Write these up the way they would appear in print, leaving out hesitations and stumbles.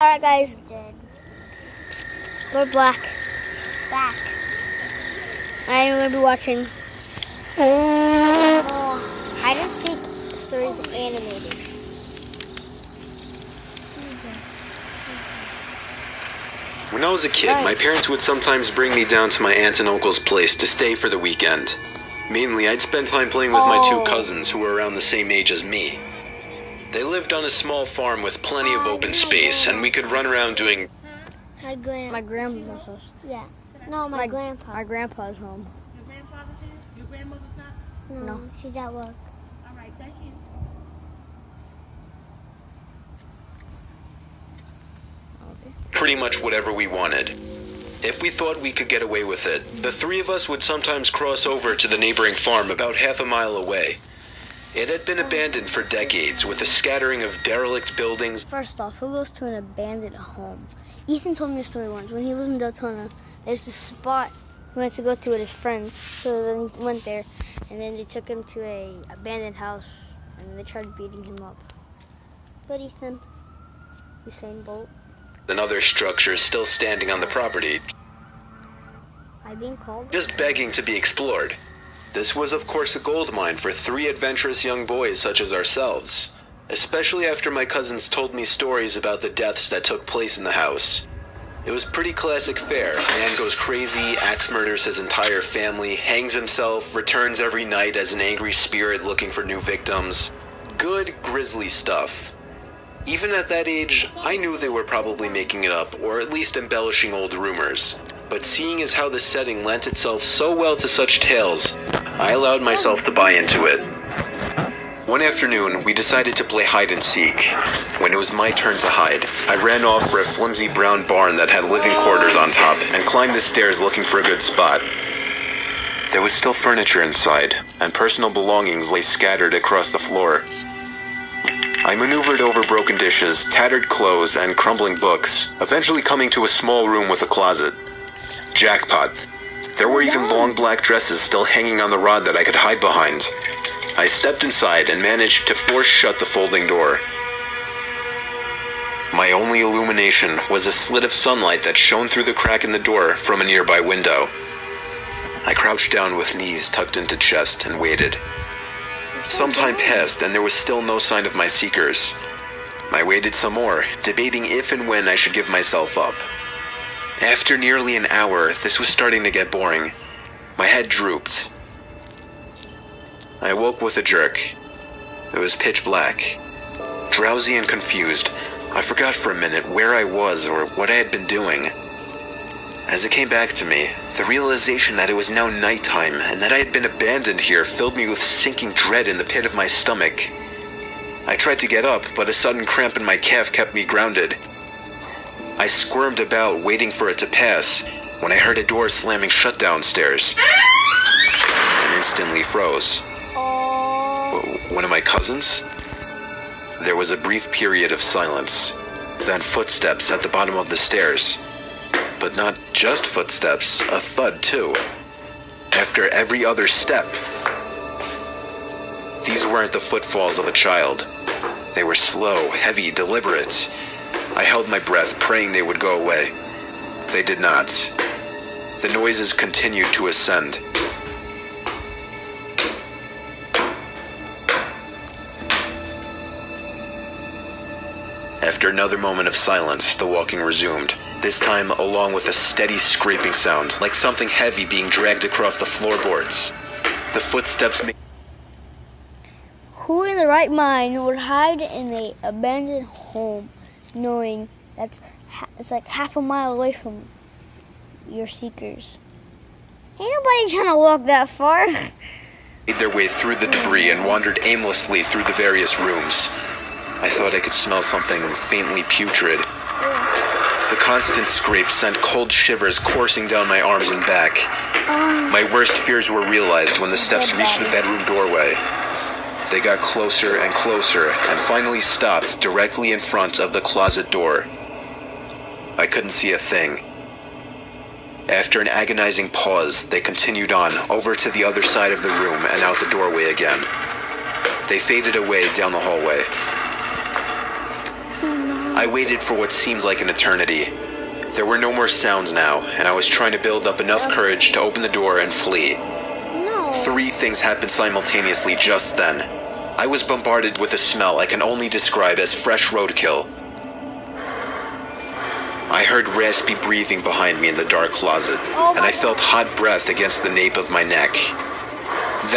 Alright guys, we're back. I'm going to be watching hide and seek stories animated. When I was a kid, my parents would sometimes bring me down to my aunt and uncle's place to stay for the weekend. Mainly, I'd spend time playing with my two cousins who were around the same age as me. They lived on a small farm with plenty of open space, and we could run around doing... My grandma's house. Yeah. No, my grandpa. My grandpa's home. Your grandfather's here? Your grandmother's not? No. She's at work. All right, thank you. pretty much whatever we wanted. If we thought we could get away with it, the three of us would sometimes cross over to the neighboring farm about half a mile away. It had been abandoned for decades, with a scattering of derelict buildings. First off, who goes to an abandoned home? Ethan told me a story once. When he lived in Deltona, there's this spot he went to go to with his friends. So then he went there, and then they took him to a abandoned house, and they tried beating him up. But Ethan, Usain Bolt. And other structures still standing on the property, I being called? just begging to be explored. This was of course a gold mine for three adventurous young boys such as ourselves, especially after my cousins told me stories about the deaths that took place in the house. It was pretty classic fare. A man goes crazy, axe murders his entire family, hangs himself, returns every night as an angry spirit looking for new victims. Good, grisly stuff. Even at that age, I knew they were probably making it up, or at least embellishing old rumors. But seeing as how the setting lent itself so well to such tales, I allowed myself to buy into it. One afternoon, we decided to play hide and seek. When it was my turn to hide, I ran off for a flimsy brown barn that had living quarters on top and climbed the stairs looking for a good spot. There was still furniture inside, and personal belongings lay scattered across the floor. I maneuvered over broken dishes, tattered clothes, and crumbling books, eventually coming to a small room with a closet. Jackpot. There were even long black dresses still hanging on the rod that I could hide behind. I stepped inside and managed to force shut the folding door. My only illumination was a slit of sunlight that shone through the crack in the door from a nearby window. I crouched down with knees tucked into chest and waited. Some time passed and there was still no sign of my seekers. I waited some more, debating if and when I should give myself up. After nearly an hour, this was starting to get boring. My head drooped. I awoke with a jerk. It was pitch black. Drowsy and confused, I forgot for a minute where I was or what I had been doing. As it came back to me, the realization that it was now nighttime and that I had been abandoned here filled me with sinking dread in the pit of my stomach. I tried to get up, but a sudden cramp in my calf kept me grounded. I squirmed about, waiting for it to pass, when I heard a door slamming shut downstairs, and instantly froze. One of my cousins? There was a brief period of silence, then footsteps at the bottom of the stairs. But not just footsteps, a thud too. After every other step. These weren't the footfalls of a child. They were slow, heavy, deliberate. I held my breath, praying they would go away. They did not. The noises continued to ascend. After another moment of silence, the walking resumed. This time along with a steady scraping sound, like something heavy being dragged across the floorboards. The footsteps made... Who in the right mind would hide in an abandoned home knowing it's like half a mile away from your seekers? Ain't nobody trying to walk that far. made their way through the debris and wandered aimlessly through the various rooms. I thought I could smell something faintly putrid. The constant scrape sent cold shivers coursing down my arms and back. My worst fears were realized when the steps reached the bedroom doorway. They got closer and closer and finally stopped directly in front of the closet door. I couldn't see a thing. After an agonizing pause, they continued on over to the other side of the room and out the doorway again. They faded away down the hallway. I I waited for what seemed like an eternity. There were no more sounds now, and I was trying to build up enough courage to open the door and flee. No. 3 things happened simultaneously just then. I was bombarded with a smell I can only describe as fresh roadkill. I heard raspy breathing behind me in the dark closet, and I felt hot breath against the nape of my neck.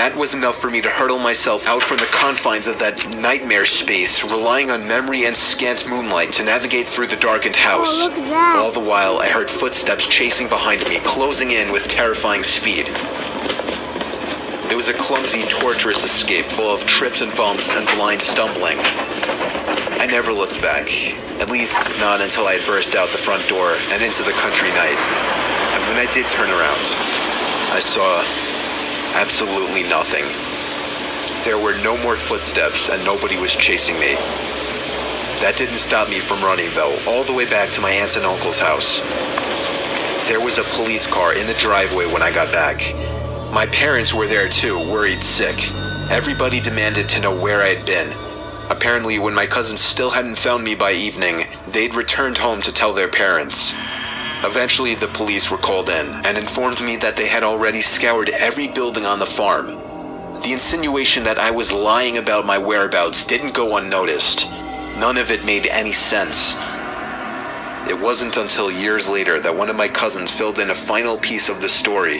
That was enough for me to hurtle myself out from the confines of that nightmare space, relying on memory and scant moonlight to navigate through the darkened house. Oh, look at that. All the while, I heard footsteps chasing behind me, closing in with terrifying speed. It was a clumsy, torturous escape full of trips and bumps and blind stumbling. I never looked back, at least not until I had burst out the front door and into the country night. And when I did turn around, I saw absolutely nothing. There were no more footsteps and nobody was chasing me. That didn't stop me from running though, all the way back to my aunt and uncle's house. There was a police car in the driveway when I got back. My parents were there too, worried sick. Everybody demanded to know where I'd been. Apparently, when my cousins still hadn't found me by evening, they'd returned home to tell their parents. Eventually, the police were called in and informed me that they had already scoured every building on the farm. The insinuation that I was lying about my whereabouts didn't go unnoticed. None of it made any sense. It wasn't until years later that one of my cousins filled in a final piece of the story.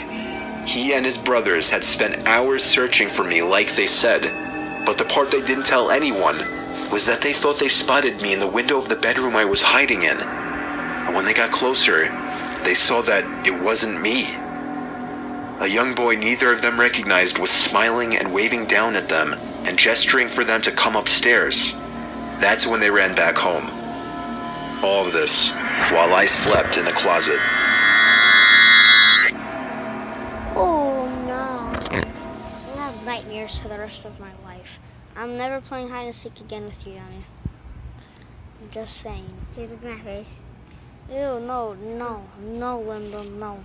He and his brothers had spent hours searching for me like they said, but the part they didn't tell anyone was that they thought they spotted me in the window of the bedroom I was hiding in. And when they got closer, they saw that it wasn't me. A young boy neither of them recognized was smiling and waving down at them and gesturing for them to come upstairs. That's when they ran back home. All of this while I slept in the closet. Oh no. I'm gonna have nightmares for the rest of my life. I'm never playing hide and seek again with you, Donnie. I'm just saying. Just look at my face. Ew, no, Linda, no.